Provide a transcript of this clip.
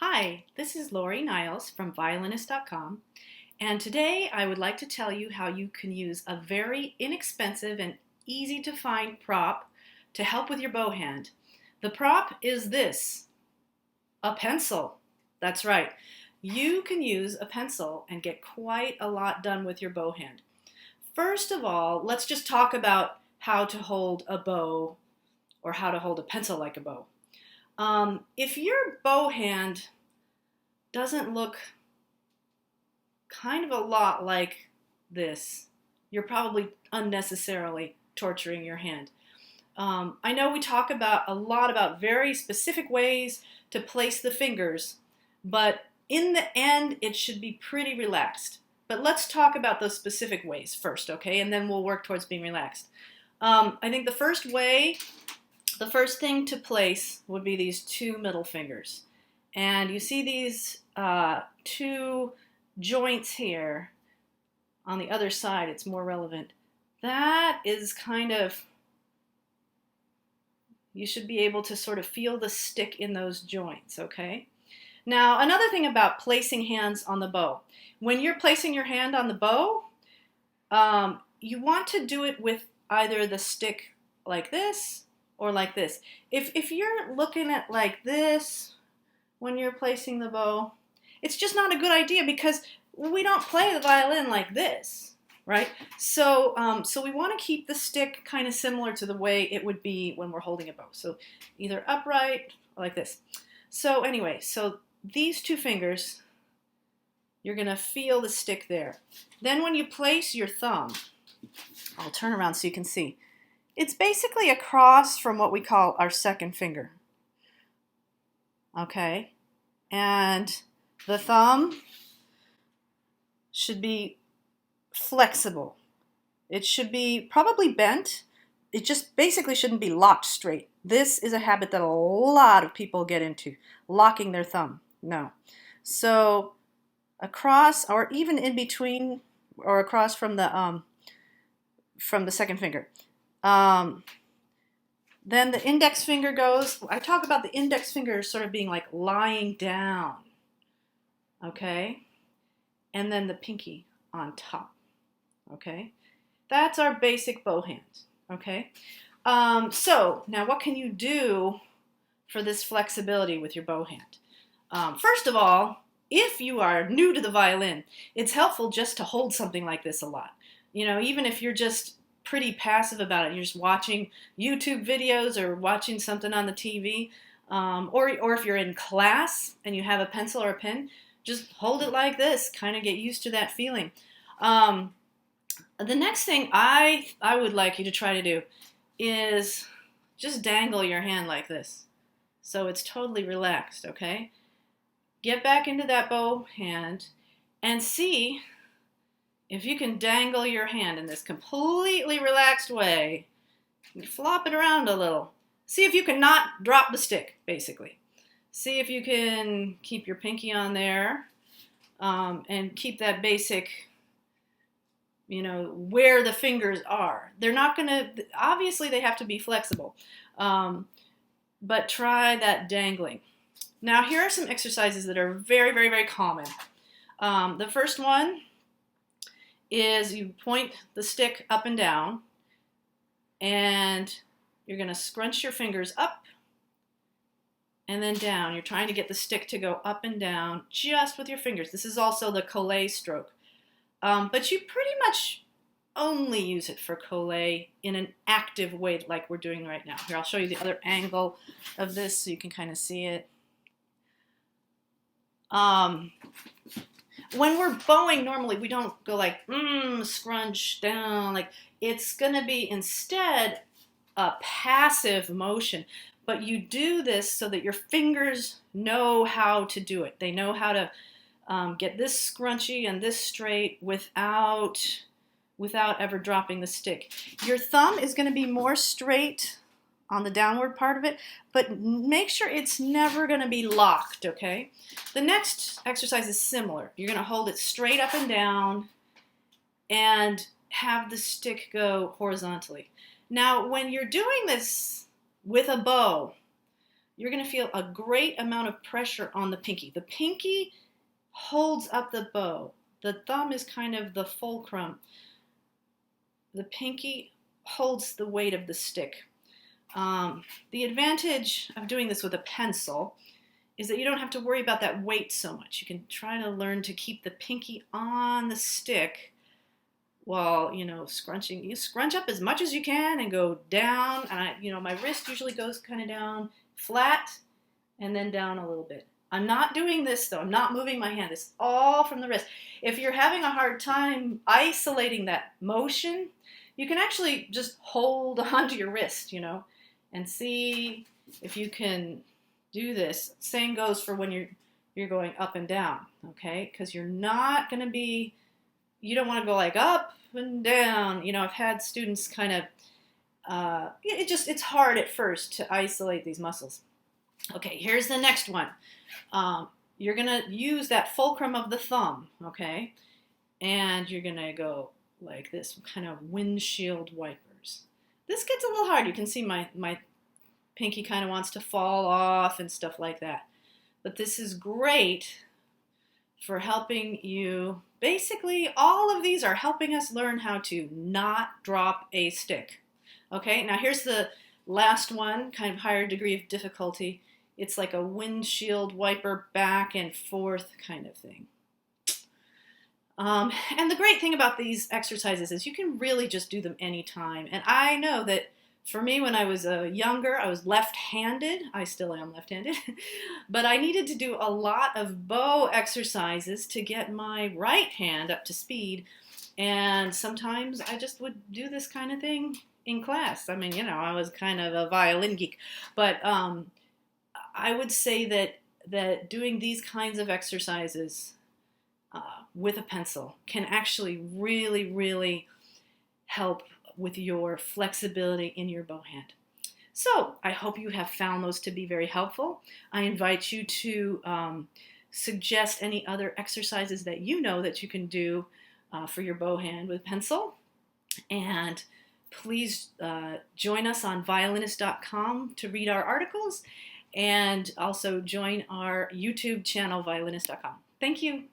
Hi, this is Laurie Niles from Violinist.com, and today I would like to tell you how you can use a very inexpensive and easy to find prop to help with your bow hand. The prop is this, a pencil. That's right. You can use a pencil and get quite a lot done with your bow hand. First of all, let's just talk about how to hold a bow or how to hold a pencil like a bow. If your bow hand doesn't look kind of a lot like this, you're probably unnecessarily torturing your hand. I know we talk a lot about very specific ways to place the fingers, but in the end, it should be pretty relaxed. But let's talk about those specific ways first, okay? And then we'll work towards being relaxed. I think the first thing to place would be these two middle fingers. And you see these two joints here on the other side. It's more relevant. That is kind of, you should be able to sort of feel the stick in those joints, okay? Now, another thing about placing hands on the bow. When you're placing your hand on the bow, you want to do it with either the stick like this or like this. If you're looking at like this when you're placing the bow, it's just not a good idea because we don't play the violin like this, right? So we want to keep the stick kind of similar to the way it would be when we're holding a bow. So either upright or like this. So anyway, so these two fingers, you're going to feel the stick there. Then when you place your thumb, I'll turn around so you can see. It's basically across from what we call our second finger. Okay? And the thumb should be flexible. It should be probably bent. It just basically shouldn't be locked straight. This is a habit that a lot of people get into, locking their thumb. No. So across or even in between or across from the second finger. Then the index finger goes, I talk about the index finger sort of being like lying down, okay? And then the pinky on top, okay? That's our basic bow hand, okay? So now what can you do for this flexibility with your bow hand? First of all, if you are new to the violin, it's helpful just to hold something like this a lot. You know, even if you're just pretty passive about it. You're just watching YouTube videos or watching something on the TV, or if you're in class and you have a pencil or a pen, just hold it like this. Kind of get used to that feeling. The next thing I would like you to try to do is just dangle your hand like this, so it's totally relaxed. Okay, get back into that bow hand and see if you can dangle your hand in this completely relaxed way. You flop it around a little. See if you can not drop the stick, basically. See if you can keep your pinky on there and keep that basic, you know, where the fingers are. They're not going to, obviously they have to be flexible, but try that dangling. Now here are some exercises that are very, very, very common. The first one is you point the stick up and down, and you're going to scrunch your fingers up and then down. You're trying to get the stick to go up and down just with your fingers. This is also the collé stroke. But you pretty much only use it for collé in an active way like we're doing right now. Here, I'll show you the other angle of this so you can kind of see it. When we're bowing, normally we don't go like, scrunch down. Like, it's going to be instead a passive motion. But you do this so that your fingers know how to do it. They know how to get this scrunchy and this straight without ever dropping the stick. Your thumb is going to be more straight on the downward part of it, but make sure it's never going to be locked, okay? The next exercise is similar. You're going to hold it straight up and down and have the stick go horizontally. Now, when you're doing this with a bow, you're going to feel a great amount of pressure on the pinky. The pinky holds up the bow. The thumb is kind of the fulcrum. The pinky holds the weight of the stick. The advantage of doing this with a pencil is that you don't have to worry about that weight so much. You can try to learn to keep the pinky on the stick while, scrunching. You scrunch up as much as you can and go down. And my wrist usually goes kind of down flat and then down a little bit. I'm not doing this though. I'm not moving my hand. It's all from the wrist. If you're having a hard time isolating that motion, you can actually just hold onto your wrist, and see if you can do this. Same goes for when you're going up and down, okay? Because you're not going to be, you don't want to go like up and down. I've had students kind of, it's hard at first to isolate these muscles. Okay, here's the next one. You're going to use that fulcrum of the thumb, okay? And you're going to go like this, kind of windshield wipers. This gets a little hard. You can see my pinky kind of wants to fall off and stuff like that. But this is great for helping you. Basically, all of these are helping us learn how to not drop a stick. Okay, now here's the last one, kind of higher degree of difficulty. It's like a windshield wiper back and forth kind of thing. And the great thing about these exercises is you can really just do them anytime. And I know that for me, when I was younger, I was left-handed. I still am left-handed. But I needed to do a lot of bow exercises to get my right hand up to speed. And sometimes I just would do this kind of thing in class. I mean, I was kind of a violin geek. But I would say that doing these kinds of exercises with a pencil can actually really, really help with your flexibility in your bow hand. So I hope you have found those to be very helpful. I invite you to suggest any other exercises that you know that you can do for your bow hand with pencil. And please join us on Violinist.com to read our articles, and also join our YouTube channel, Violinist.com. Thank you.